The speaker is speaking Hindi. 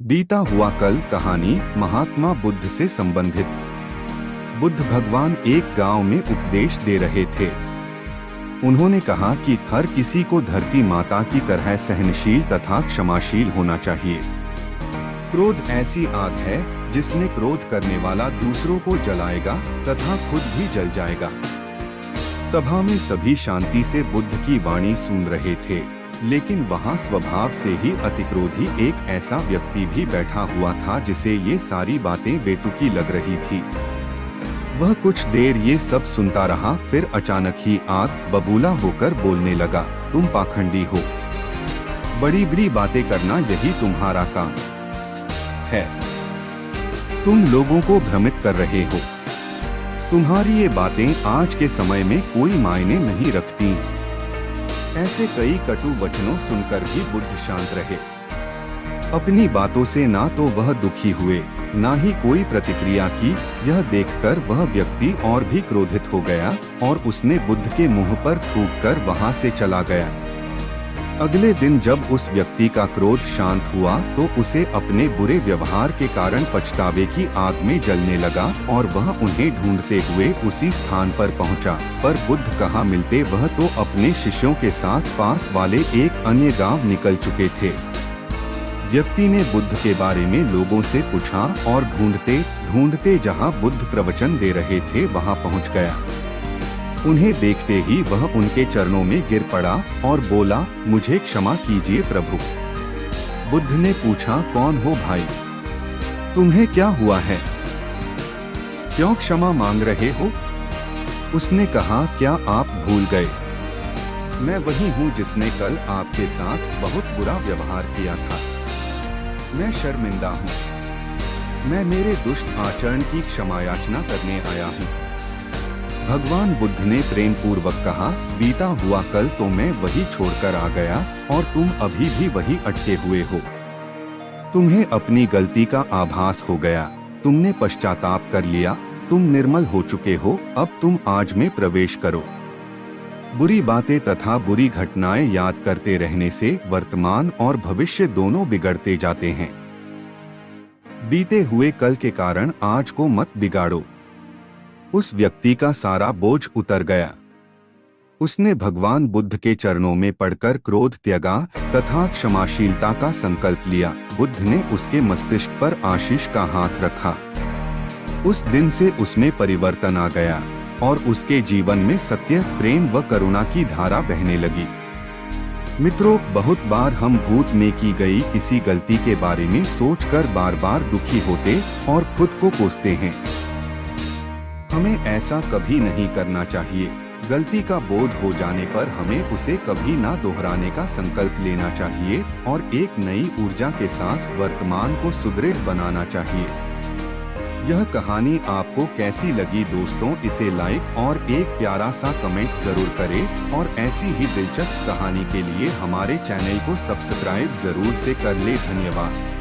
बीता हुआ कल कहानी महात्मा बुद्ध से संबंधित। बुद्ध भगवान एक गांव में उपदेश दे रहे थे। उन्होंने कहा कि हर किसी को धरती माता की तरह सहनशील तथा क्षमाशील होना चाहिए। क्रोध ऐसी आग है जिसमें क्रोध करने वाला दूसरों को जलाएगा तथा खुद भी जल जाएगा। सभा में सभी शांति से बुद्ध की वाणी सुन रहे थे, लेकिन वहां स्वभाव से ही अतिक्रोधी एक ऐसा व्यक्ति भी बैठा हुआ था जिसे ये सारी बातें बेतुकी लग रही थी। वह कुछ देर ये सब सुनता रहा, फिर अचानक ही आग बबूला होकर बोलने लगा, तुम पाखंडी हो। बड़ी बड़ी बातें करना यही तुम्हारा काम है। तुम लोगों को भ्रमित कर रहे हो। तुम्हारी ये बातें आज के समय में कोई मायने नहीं रखती। ऐसे कई कटु वचनों सुनकर भी बुद्ध शांत रहे। अपनी बातों से ना तो वह दुखी हुए, ना ही कोई प्रतिक्रिया की। यह देखकर वह व्यक्ति और भी क्रोधित हो गया और उसने बुद्ध के मुंह पर थूककर वहां से चला गया। अगले दिन जब उस व्यक्ति का क्रोध शांत हुआ तो उसे अपने बुरे व्यवहार के कारण पछतावे की आग में जलने लगा और वह उन्हें ढूंढते हुए उसी स्थान पर पहुंचा। पर बुद्ध कहाँ मिलते, वह तो अपने शिष्यों के साथ पास वाले एक अन्य गांव निकल चुके थे। व्यक्ति ने बुद्ध के बारे में लोगों से पूछा और ढूंढते ढूंढते जहां बुद्ध प्रवचन दे रहे थे वहां पहुंच गया। उन्हें देखते ही वह उनके चरणों में गिर पड़ा और बोला, मुझे क्षमा कीजिए प्रभु। बुद्ध ने पूछा, कौन हो भाई? तुम्हें क्या हुआ है? क्यों क्षमा मांग रहे हो? उसने कहा, क्या आप भूल गए? मैं वही हूँ जिसने कल आपके साथ बहुत बुरा व्यवहार किया था। मैं शर्मिंदा हूँ। मैं मेरे दुष्ट आचरण की क्षमा याचना करने आया हूँ। भगवान बुद्ध ने प्रेम पूर्वक कहा, बीता हुआ कल तो मैं वही छोड़कर आ गया और तुम अभी भी वही अटके हुए हो। तुम्हें अपनी गलती का आभास हो गया, तुमने पश्चाताप कर लिया, तुम निर्मल हो चुके हो। अब तुम आज में प्रवेश करो। बुरी बातें तथा बुरी घटनाएं याद करते रहने से वर्तमान और भविष्य दोनों बिगड़ते जाते हैं। बीते हुए कल के कारण आज को मत बिगाड़ो। उस व्यक्ति का सारा बोझ उतर गया। उसने भगवान बुद्ध के चरणों में पड़कर क्रोध त्यागा तथा क्षमाशीलता का संकल्प लिया। बुद्ध ने उसके मस्तिष्क पर आशीष का हाथ रखा। उस दिन से उसमें परिवर्तन आ गया और उसके जीवन में सत्य, प्रेम व करुणा की धारा बहने लगी। मित्रों, बहुत बार हम भूत में की गई किसी गलती के बारे में सोचकर बार बार दुखी होते और खुद को कोसते हैं। हमें ऐसा कभी नहीं करना चाहिए। गलती का बोध हो जाने पर हमें उसे कभी ना दोहराने का संकल्प लेना चाहिए और एक नई ऊर्जा के साथ वर्तमान को सुदृढ़ बनाना चाहिए। यह कहानी आपको कैसी लगी दोस्तों? इसे लाइक और एक प्यारा सा कमेंट जरूर करें और ऐसी ही दिलचस्प कहानी के लिए हमारे चैनल को सब्सक्राइब जरूर से कर ले। धन्यवाद।